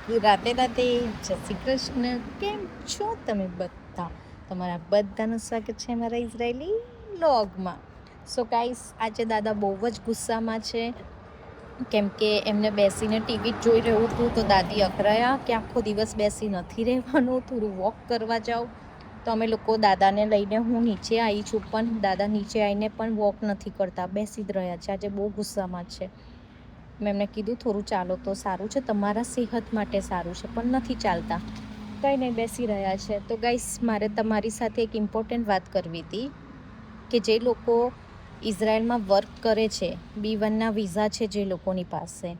રાતે રાતે જય શ્રી કૃષ્ણ. કેમ છો તમે બધા? તમારા બધાનું સ્વાગત છે મારા ઇઝરાયેલી વ્લોગમાં. સો ગાઈસ, આજે દાદા બહુ જ ગુસ્સામાં છે, કેમ કે એમને બેસીને ટીવી જોઈ રહ્યું હતું તો દાદી અકરાયા કે આખો દિવસ બેસી નથી રહેવાનું, થોડું વોક કરવા જાઓ. તો અમે લોકો દાદાને લઈને હું નીચે આવી છું, પણ દાદા નીચે આવીને પણ વોક નથી કરતા, બેસી જ રહ્યા છે. આજે બહુ ગુસ્સામાં છે. મેં એમને કીધું થોડું ચાલો તો સારું છે, તમારા સેહત માટે સારું છે, પણ નથી ચાલતા. કંઈ નહીં, બેસી રહ્યા છે. તો ગાઈસ, મારે તમારી સાથે એક ઇમ્પોર્ટન્ટ વાત કરવી હતી કે જે લોકો ઇઝરાયલમાં વર્ક કરે છે, B1ના વિઝા છે જે લોકોની પાસે,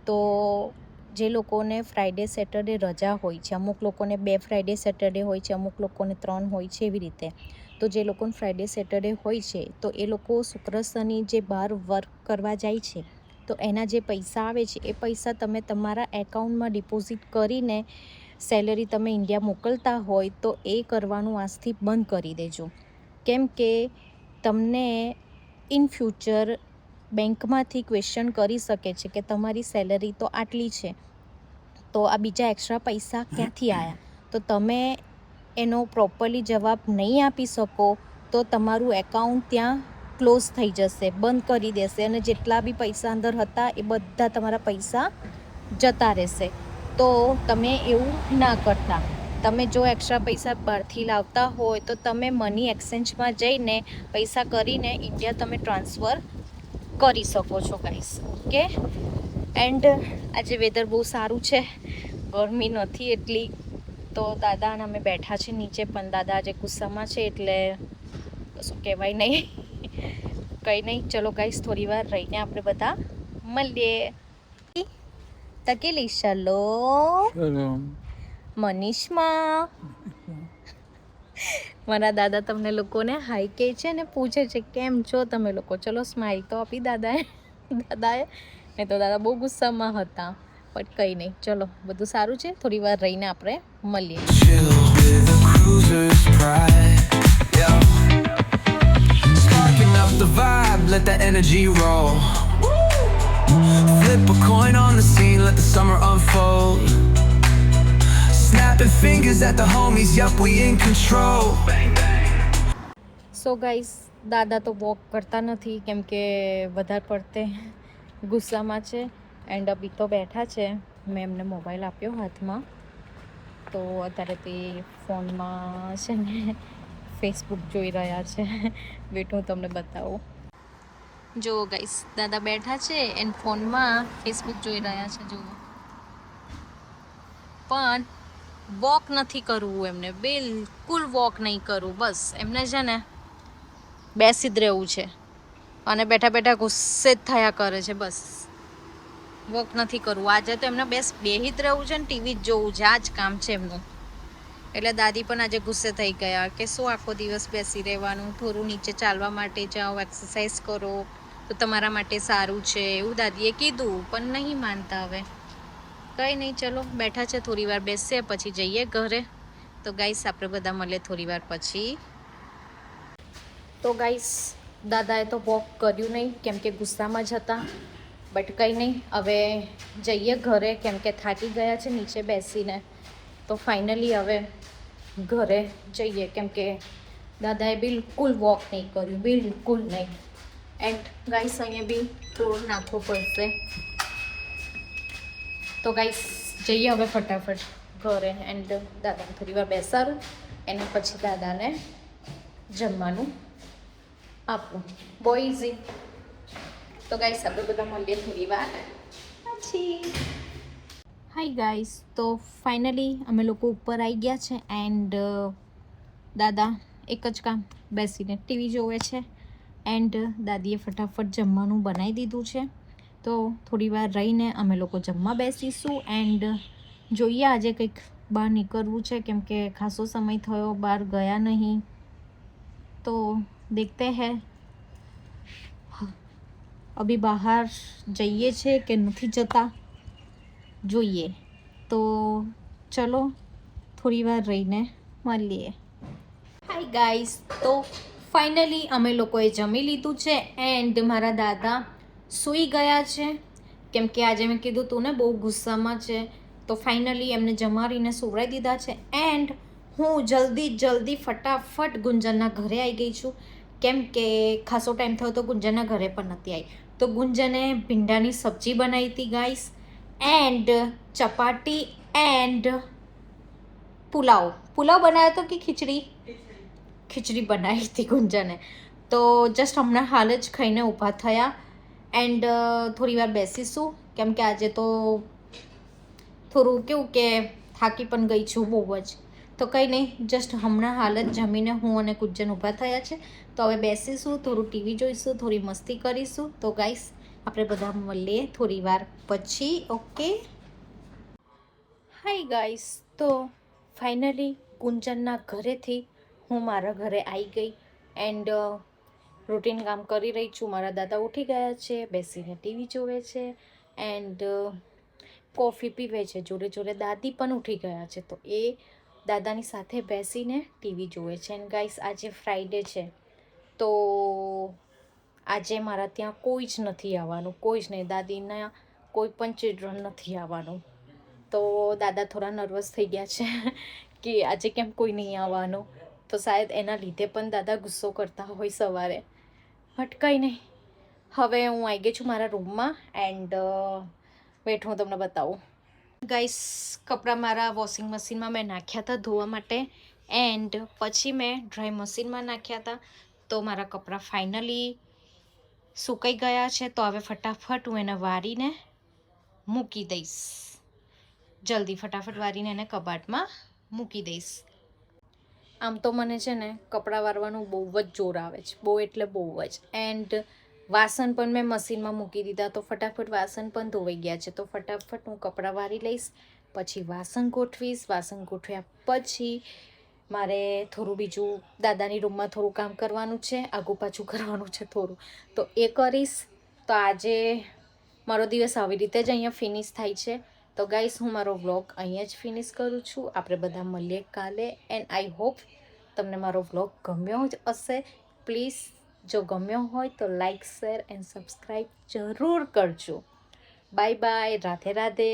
તો જે લોકોને ફ્રાઈડે સેટરડે રજા હોય છે, અમુક લોકોને 2 ફ્રાઈડે સેટરડે હોય છે, અમુક લોકોને 3 હોય છે, એવી રીતે. તો જે લોકોને ફ્રાઈડે સેટરડે હોય છે, તો એ લોકો શુક્ર શનિ જે બહાર વર્ક કરવા જાય છે, તો એના જે પૈસા આવે છે એ પૈસા તમે તમારા એકાઉન્ટમાં ડિપોઝિટ કરીને સેલરી તમે ઇન્ડિયા મોકલતા હોય તો એ કરવાનું આજથી બંધ કરી દેજો. કેમ કે તમને ઇન ફ્યુચર બેંકમાંથી ક્વેશ્ચન કરી શકે છે કે તમારી સેલરી તો આટલી છે, તો આ બીજા એક્સ્ટ્રા પૈસા ક્યાંથી આવ્યા? તો તમે એનો પ્રોપરલી જવાબ નહીં આપી શકો તો તમારું એકાઉન્ટ ત્યાં ક્લોઝ થઈ જશે, બંધ કરી દેશે, અને જેટલા બી પૈસા અંદર હતા એ બધા તમારા પૈસા જતા રહેશે. તો તમે એવું ના કરતા. તમે જો એક્સ્ટ્રા પૈસા બહારથી લાવતા હોય તો તમે મની એક્સચેન્જમાં જઈને પૈસા કરીને ઇન્ડિયા તમે ટ્રાન્સફર કરી શકો છો ગાઈસ. ઓકે. એન્ડ આજે વેધર બહુ સારું છે, ગરમી નથી એટલી. તો દાદા અને અમે બેઠા છે નીચે, પણ દાદા આજે ગુસ્સામાં છે એટલે કશું કહેવાય નહીં. કંઈ નહીં, ચલો ગાઈસ, થોડી વાર રહીને આપણે બધા મળીએ. તકેલી ચલો મનીષમાં. મારા દાદા તમને લોકોને હાઈ કહે છે ને પૂછે છે કેમ છો તમે લોકો. ચલો સ્માઈલ તો આપી દાદાએ નહીં તો દાદા બહુ ગુસ્સામાં હતા. પણ કંઈ નહીં, ચલો બધું સારું છે, થોડી વાર રહીને આપણે મળીએ. The vibe, let the energy roll. Flip a coin on the scene, let the summer unfold. Snapping fingers at the homies, yup, we in control. So guys, દાદા તો વોક કરતા નથી કેમ કે વધારે પડતે ગુસ્સામાં છે. એન્ડ અભી તો બેઠા છે, મેં એમને મોબાઈલ આપ્યો હાથમાં, તો અત્યારે તે ફોનમાં છે ને ફેસબુક જોઈ રહ્યા છે. વેટ હું તમને બતાવું. જો ગાઈસ, દાદા બેઠા છે એન્ડ ફોનમાં ફેસબુક જોઈ રહ્યા છે. જો પણ વોક નથી કરવું એમને, બિલકુલ વોક નહીં કરવું. બસ એમને છે ને બેસી જ રહેવું છે અને બેઠા બેઠા ગુસ્સે જ થયા કરે છે. બસ વોક નથી કરવું. આજે તો એમને બેહી જ રહેવું છે ને ટીવી જ જોવું છે, આ જ કામ છે એમનું. એટલે દાદી પણ આજે ગુસ્સે થઈ ગયા કે શું આખો દિવસ બેસી રહેવાનું, થોડું નીચે ચાલવા માટે જાઓ, એક્સરસાઇઝ કરો તો તમારા માટે સારું છે, એવું દાદીએ કીધું, પણ નહીં માનતા. હવે કંઈ નહીં, ચલો બેઠા છે, થોડી વાર બેસશે પછી જઈએ ઘરે. તો ગાઈસ, આપણે બધા મળીએ થોડી વાર પછી. તો ગાઈસ, દાદાએ તો વોક કર્યું નહીં કેમ કે ગુસ્સામાં જ હતા. બટ કંઈ નહીં, હવે જઈએ ઘરે કેમ કે થાકી ગયા છે નીચે બેસીને. તો ફાઇનલી હવે ઘરે જઈએ કેમ કે દાદાએ બિલકુલ વોક નહીં કર્યું, બિલકુલ નહીં. એન્ડ ગાઈસ, અહીંયા બી થોડું નાખવું પડશે. તો ગાઈસ, જઈએ હવે ફટાફટ ઘરે એન્ડ દાદાને થોડી વાર બેસાડું, એના પછી દાદાને જમવાનું આપું. બહુ ઇઝી. તો ગાઈસ, આપણે બધા મળીએ થોડી વાર પછી. હાય ગાઈસ, તો ફાઇનલી અમે લોકો ઉપર આવી ગયા છે એન્ડ દાદા એક જ કામ, બેસીને ટીવી જોવે છે. એન્ડ દાદીએ ફટાફટ જમવાનું બનાવી દીધું છે. તો થોડી વાર રહીને અમે લોકો જમવા બેસીશું એન્ડ જોઈએ આજે કંઈક બહાર નીકળવું છે કેમ કે ખાસો સમય થયો બહાર ગયા નહીં. તો દેખતે હૈ અભી બહાર જઈએ છે કે નથી જતા, જોઈએ. તો ચલો થોડી વાર રહીને મળીએ. હાય ગાઈસ, તો ફાઇનલી અમે લોકોએ જમી લીધું છે એન્ડ મારા દાદા સૂઈ ગયા છે કેમ કે આજે મેં કીધું તું ને બહુ ગુસ્સામાં છે. તો ફાઇનલી એમને જમાડીને સુવડાવી દીધા છે. એન્ડ હું જલ્દી ફટાફટ ગુંજનના ઘરે આવી ગઈ છું, કેમ કે ખાસો ટાઈમ થયો તો ગુંજનના ઘરે પણ નથી આવી. તો ગુંજને ભીંડાની સબ્જી બનાવી હતી guys, and chapati and pulao બનાવ્યો હતો કે ખીચડી બનાવી હતી ગુંજને. તો જસ્ટ હમણાં હાલ જ ખાઈને ઊભા થયા. એન્ડ થોડી વાર બેસીશું, કેમ કે આજે તો થોડું કેવું કે થાકી પણ ગઈ છું બહુ જ. તો કંઈ નહીં, જસ્ટ હમણાં હાલ જ જમીને હું અને ગુંજન ઊભા થયા છે. તો હવે બેસીશું, થોડું ટીવી જોઈશું, થોડી મસ્તી કરીશું. તો ગાઈસ આપણે બધા મળીએ થોડી વાર પછી. Okay, hi guys. તો ફાઇનલી ગુંજનના ઘરેથી હું મારા ઘરે આવી ગઈ. એન્ડ રૂટીન કામ કરી રહી છું. મારા દાદા ઉઠી ગયા છે, બેસીને ટીવી જોવે છે એન્ડ કોફી પીવે છે. જોડે દાદી પણ ઉઠી ગયા છે, તો એ દાદાની સાથે બેસીને ટીવી જોવે છે. એન્ડ ગાઈસ આજે ફ્રાઈડે છે, તો આજે મારા ત્યાં કોઈ જ નથી આવવાનું, કોઈ જ નહીં. દાદીના કોઈ પણ ચિલ્ડ્રન નથી આવવાનું. તો દાદા થોડા નર્વસ થઈ ગયા છે કે આજે કેમ કોઈ નહીં આવવાનું. તો શાયદ એના લીધે પણ દાદા ગુસ્સો કરતા હોય સવારે. બટ કંઈ નહીં, હવે હું આવી ગઈ છું મારા રૂમમાં. એન્ડ વેટ, હું તમને બતાવું. ગાઈસ, કપડાં મારા વોશિંગ મશીનમાં મેં નાખ્યા હતા ધોવા માટે, એન્ડ પછી મેં ડ્રાય મશીનમાં નાખ્યા હતા. તો મારા કપડાં ફાઇનલી સુકાઈ ગયા છે. તો હવે ફટાફટ હું એને વારીને મૂકી દઈશ. જલ્દી ફટાફટ વારીને એને કબાટમાં મૂકી દઈશ. આમ તો મને છે ને કપડાં વારવાનું બહુ જ જોર આવે છે, બહુ એટલે બહુ જ. એન્ડ વાસણ પણ મેં મશીનમાં મૂકી દીધા, તો ફટાફટ વાસણ પણ ધોવાઈ ગયા છે. તો ફટાફટ હું કપડાં વારી લઈશ, પછી વાસણ ગોઠવીશ. વાસણ ગોઠવ્યા પછી મારે થોડું બીજું દાદાની રૂમમાં થોડું કામ કરવાનું છે, આગું પાછું કરવાનું છે થોડું, તો એ કરીશ. તો આજે મારો દિવસ આવી રીતે જ અહીંયા ફિનિશ થાય છે. તો ગાઈસ, હું મારો વ્લોગ અહીંયા જ ફિનિશ કરું છું. આપણે બધા મળીએ કાલે. એન્ડ આઈ હોપ તમને મારો વ્લોગ ગમ્યો જ હશે. પ્લીઝ, જો ગમ્યો હોય તો લાઈક, શેર એન્ડ સબસ્ક્રાઈબ જરૂર કરજો. Bye bye, Radhe Radhe.